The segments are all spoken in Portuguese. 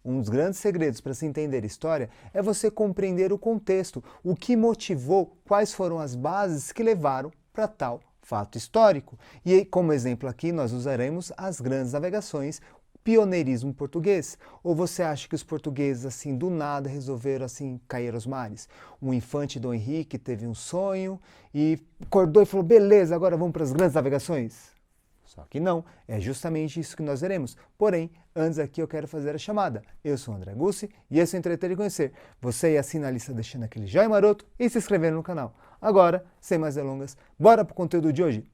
Um dos grandes segredos para se entender história é você compreender o contexto, o que motivou, quais foram as bases que levaram para tal fato histórico. E como exemplo aqui nós usaremos as grandes navegações, pioneirismo português. Ou você acha que os portugueses assim do nada resolveram assim cair aos mares? O infante Dom Henrique teve um sonho e acordou e falou: beleza, agora vamos para as grandes navegações? Só que não, é justamente isso que nós veremos. Porém, antes aqui eu quero fazer a chamada. Eu sou o André Gussi e esse é o Entreter e Conhecer. Você ia assinar a lista deixando aquele joinha maroto e se inscrevendo no canal. Agora, sem mais delongas, bora pro conteúdo de hoje.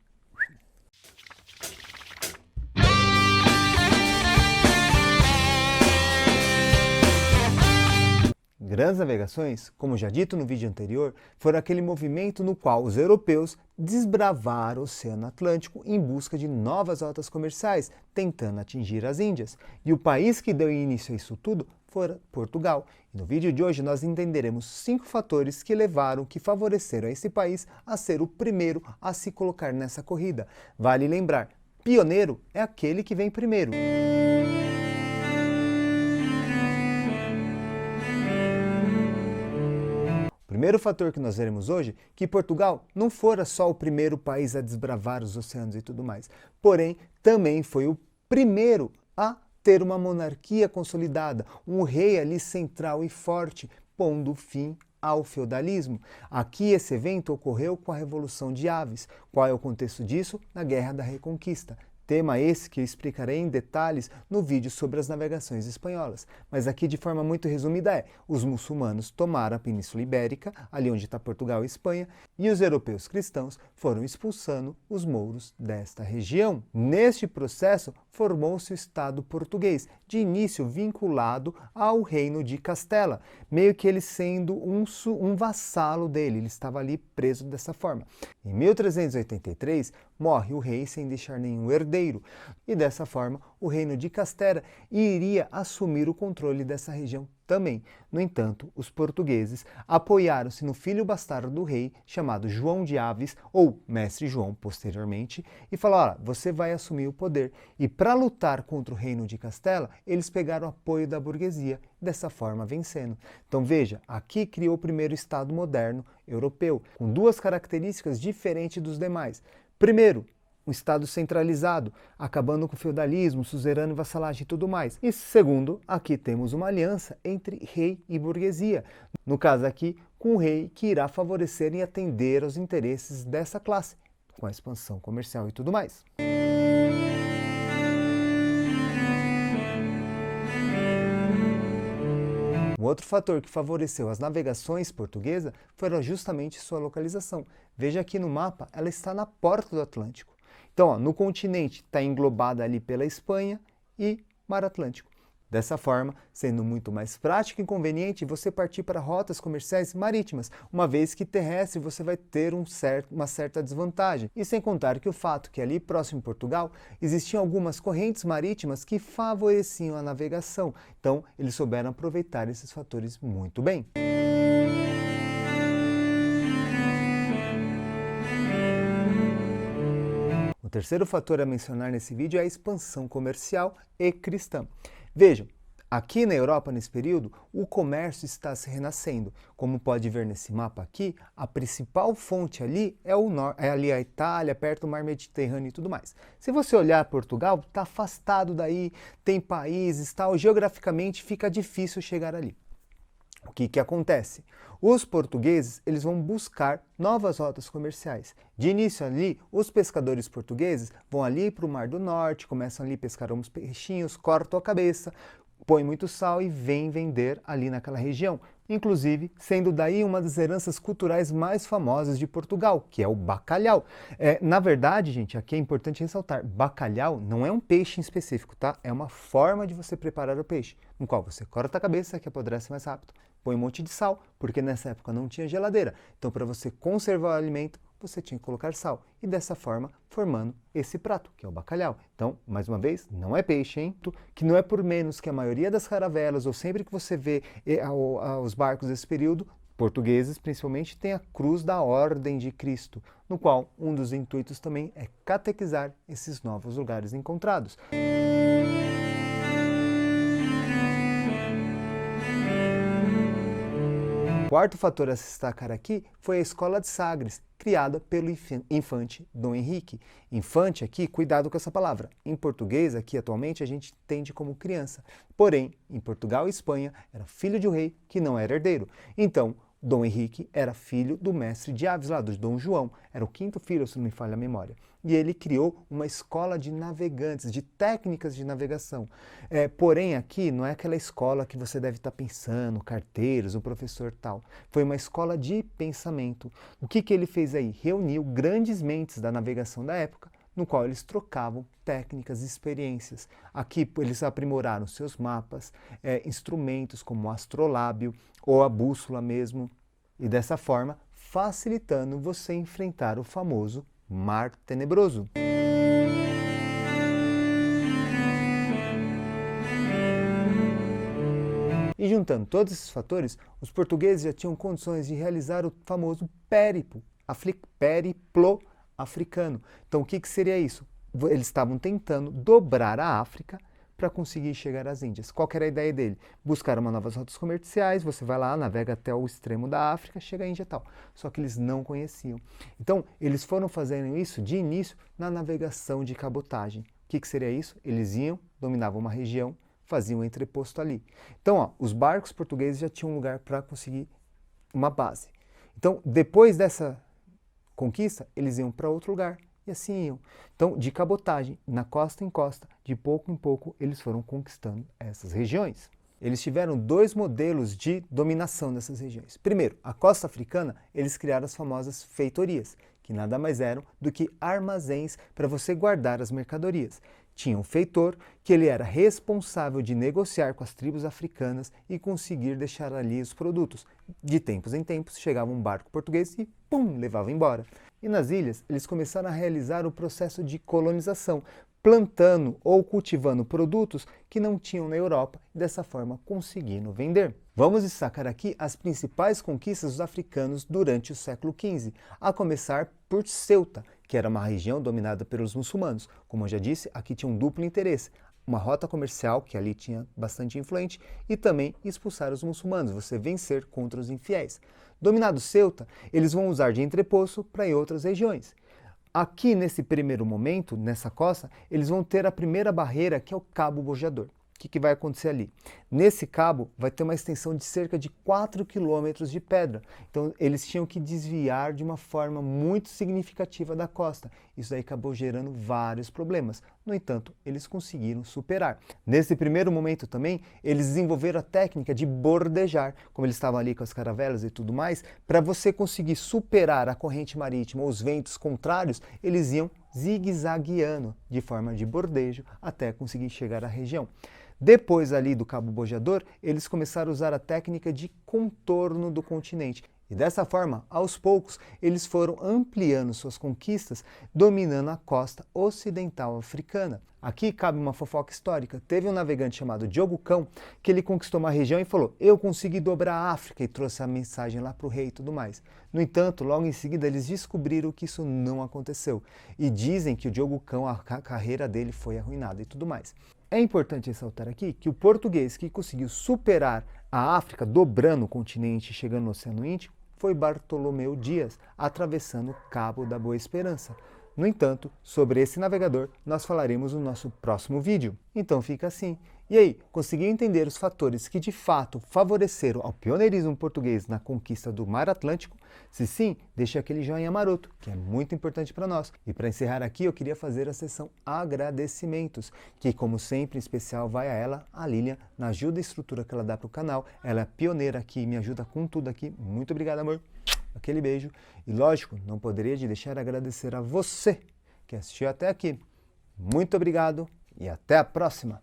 Grandes navegações, como já dito no vídeo anterior, foram aquele movimento no qual os europeus desbravaram o Oceano Atlântico em busca de novas rotas comerciais, tentando atingir as Índias. E o país que deu início a isso tudo foi Portugal. E no vídeo de hoje nós entenderemos 5 fatores que favoreceram a esse país a ser o primeiro a se colocar nessa corrida. Vale lembrar, pioneiro é aquele que vem primeiro. O primeiro fator que nós veremos hoje é que Portugal não fora só o primeiro país a desbravar os oceanos e tudo mais, porém também foi o primeiro a ter uma monarquia consolidada, um rei ali central e forte, pondo fim ao feudalismo. Aqui esse evento ocorreu com a Revolução de Aves. Qual é o contexto disso? Na Guerra da Reconquista. Tema esse que eu explicarei em detalhes no vídeo sobre as navegações espanholas. Mas aqui de forma muito resumida os muçulmanos tomaram a Península Ibérica, ali onde está Portugal e Espanha, e os europeus cristãos foram expulsando os mouros desta região. Neste processo formou-se o Estado português, de início vinculado ao reino de Castela, meio que ele sendo um vassalo dele, ele estava ali preso dessa forma. Em 1383, morre o rei sem deixar nenhum herdeiro, e dessa forma o reino de Castela iria assumir o controle dessa região também. No entanto, os portugueses apoiaram-se no filho bastardo do rei, chamado João de Aves, ou Mestre João posteriormente, e falaram: você vai assumir o poder. E para lutar contra o reino de Castela, eles pegaram o apoio da burguesia, dessa forma vencendo. Então veja, aqui criou o primeiro Estado moderno europeu, com 2 características diferentes dos demais. Primeiro, um Estado centralizado, acabando com o feudalismo, suzerano e vassalagem e tudo mais. E segundo, aqui temos uma aliança entre rei e burguesia. No caso aqui, com o rei que irá favorecer e atender aos interesses dessa classe, com a expansão comercial e tudo mais. Um outro fator que favoreceu as navegações portuguesas foi justamente sua localização. Veja aqui no mapa, ela está na porta do Atlântico. Então, no continente está englobada ali pela Espanha e Mar Atlântico. Dessa forma, sendo muito mais prático e conveniente você partir para rotas comerciais marítimas, uma vez que terrestre você vai ter uma certa desvantagem. E sem contar que o fato que ali próximo a Portugal existiam algumas correntes marítimas que favoreciam a navegação. Então, eles souberam aproveitar esses fatores muito bem. O terceiro fator a mencionar nesse vídeo é a expansão comercial e cristã. Vejam, aqui na Europa, nesse período, o comércio está se renascendo. Como pode ver nesse mapa aqui, a principal fonte ali é ali a Itália, perto do mar Mediterrâneo e tudo mais. Se você olhar Portugal, está afastado daí, tem países, tal, geograficamente fica difícil chegar ali. O que acontece? Os portugueses eles vão buscar novas rotas comerciais. De início ali, os pescadores portugueses vão ali para o Mar do Norte, começam ali a pescar uns peixinhos, cortam a cabeça, põem muito sal e vêm vender ali naquela região. Inclusive, sendo daí uma das heranças culturais mais famosas de Portugal, que é o bacalhau. Na verdade, gente, aqui é importante ressaltar, bacalhau não é um peixe em específico, tá? É uma forma de você preparar o peixe, no qual você corta a cabeça, que apodrece mais rápido, põe um monte de sal, porque nessa época não tinha geladeira. Então, para você conservar o alimento, você tinha que colocar sal. E dessa forma, formando esse prato, que é o bacalhau. Então, mais uma vez, não é peixe, hein? Que não é por menos que a maioria das caravelas, ou sempre que você vê os barcos desse período, portugueses principalmente, tem a cruz da Ordem de Cristo, no qual um dos intuitos também é catequizar esses novos lugares encontrados. Quarto fator a se destacar aqui foi a escola de Sagres, criada pelo infante Dom Henrique. Infante aqui, cuidado com essa palavra. Em português, aqui atualmente, a gente entende como criança. Porém, em Portugal e Espanha, era filho de um rei que não era herdeiro. Então, Dom Henrique era filho do mestre de aves lá, do Dom João. Era o quinto filho, se não me falha a memória. E ele criou uma escola de navegantes, de técnicas de navegação. Porém, aqui não é aquela escola que você deve estar pensando, carteiros, um professor tal. Foi uma escola de pensamento. O que ele fez aí? Reuniu grandes mentes da navegação da época, no qual eles trocavam técnicas e experiências. Aqui eles aprimoraram seus mapas, instrumentos como o astrolábio ou a bússola mesmo, e dessa forma facilitando você enfrentar o famoso Mar Tenebroso. E juntando todos esses fatores, os portugueses já tinham condições de realizar o famoso périplo africano. Então o que seria isso? Eles estavam tentando dobrar a África para conseguir chegar às Índias. Qual que era a ideia dele? Buscar uma novas rotas comerciais, você vai lá, navega até o extremo da África, chega à Índia e tal. Só que eles não conheciam. Então, eles foram fazendo isso de início na navegação de cabotagem. O que seria isso? Eles iam, dominavam uma região, faziam um entreposto ali. Então, os barcos portugueses já tinham um lugar para conseguir uma base. Então, depois dessa conquista, eles iam para outro lugar. E assim iam. Então, de cabotagem, na costa em costa, de pouco em pouco, eles foram conquistando essas regiões. Eles tiveram dois modelos de dominação dessas regiões. Primeiro, a costa africana, eles criaram as famosas feitorias, que nada mais eram do que armazéns para você guardar as mercadorias. Tinha um feitor, que ele era responsável de negociar com as tribos africanas e conseguir deixar ali os produtos. De tempos em tempos, chegava um barco português e, pum, levava embora. E nas ilhas, eles começaram a realizar o processo de colonização, plantando ou cultivando produtos que não tinham na Europa e dessa forma conseguindo vender. Vamos destacar aqui as principais conquistas dos africanos durante o século XV, a começar por Ceuta, que era uma região dominada pelos muçulmanos. Como eu já disse, aqui tinha um duplo interesse. Uma rota comercial, que ali tinha bastante influente, e também expulsar os muçulmanos, você vencer contra os infiéis. Dominado Ceuta, eles vão usar de entreposto para ir outras regiões. Aqui, nesse primeiro momento, nessa costa, eles vão ter a primeira barreira, que é o Cabo Bojador. O que vai acontecer ali? Nesse cabo vai ter uma extensão de cerca de 4 quilômetros de pedra. Então eles tinham que desviar de uma forma muito significativa da costa. Isso aí acabou gerando vários problemas. No entanto, eles conseguiram superar. Nesse primeiro momento também, eles desenvolveram a técnica de bordejar, como eles estavam ali com as caravelas e tudo mais, para você conseguir superar a corrente marítima ou os ventos contrários, eles iam zigue-zagueando de forma de bordejo até conseguir chegar à região. Depois ali do Cabo Bojador, eles começaram a usar a técnica de contorno do continente. E dessa forma, aos poucos, eles foram ampliando suas conquistas, dominando a costa ocidental africana. Aqui cabe uma fofoca histórica. Teve um navegante chamado Diogo Cão, que ele conquistou uma região e falou: eu consegui dobrar a África, e trouxe a mensagem lá para o rei e tudo mais. No entanto, logo em seguida, eles descobriram que isso não aconteceu. E dizem que o Diogo Cão, a carreira dele foi arruinada e tudo mais. É importante ressaltar aqui que o português que conseguiu superar a África, dobrando o continente e chegando no Oceano Índico, foi Bartolomeu Dias, atravessando o Cabo da Boa Esperança. No entanto, sobre esse navegador, nós falaremos no nosso próximo vídeo. Então fica assim. E aí, conseguiu entender os fatores que de fato favoreceram ao pioneirismo português na conquista do Mar Atlântico? Se sim, deixe aquele joinha maroto, que é muito importante para nós. E para encerrar aqui, eu queria fazer a sessão agradecimentos, que como sempre, em especial, vai a ela, a Lilian, na ajuda e estrutura que ela dá para o canal. Ela é pioneira aqui, me ajuda com tudo aqui. Muito obrigado, amor. Aquele beijo. E lógico, não poderia de deixar de agradecer a você que assistiu até aqui. Muito obrigado e até a próxima!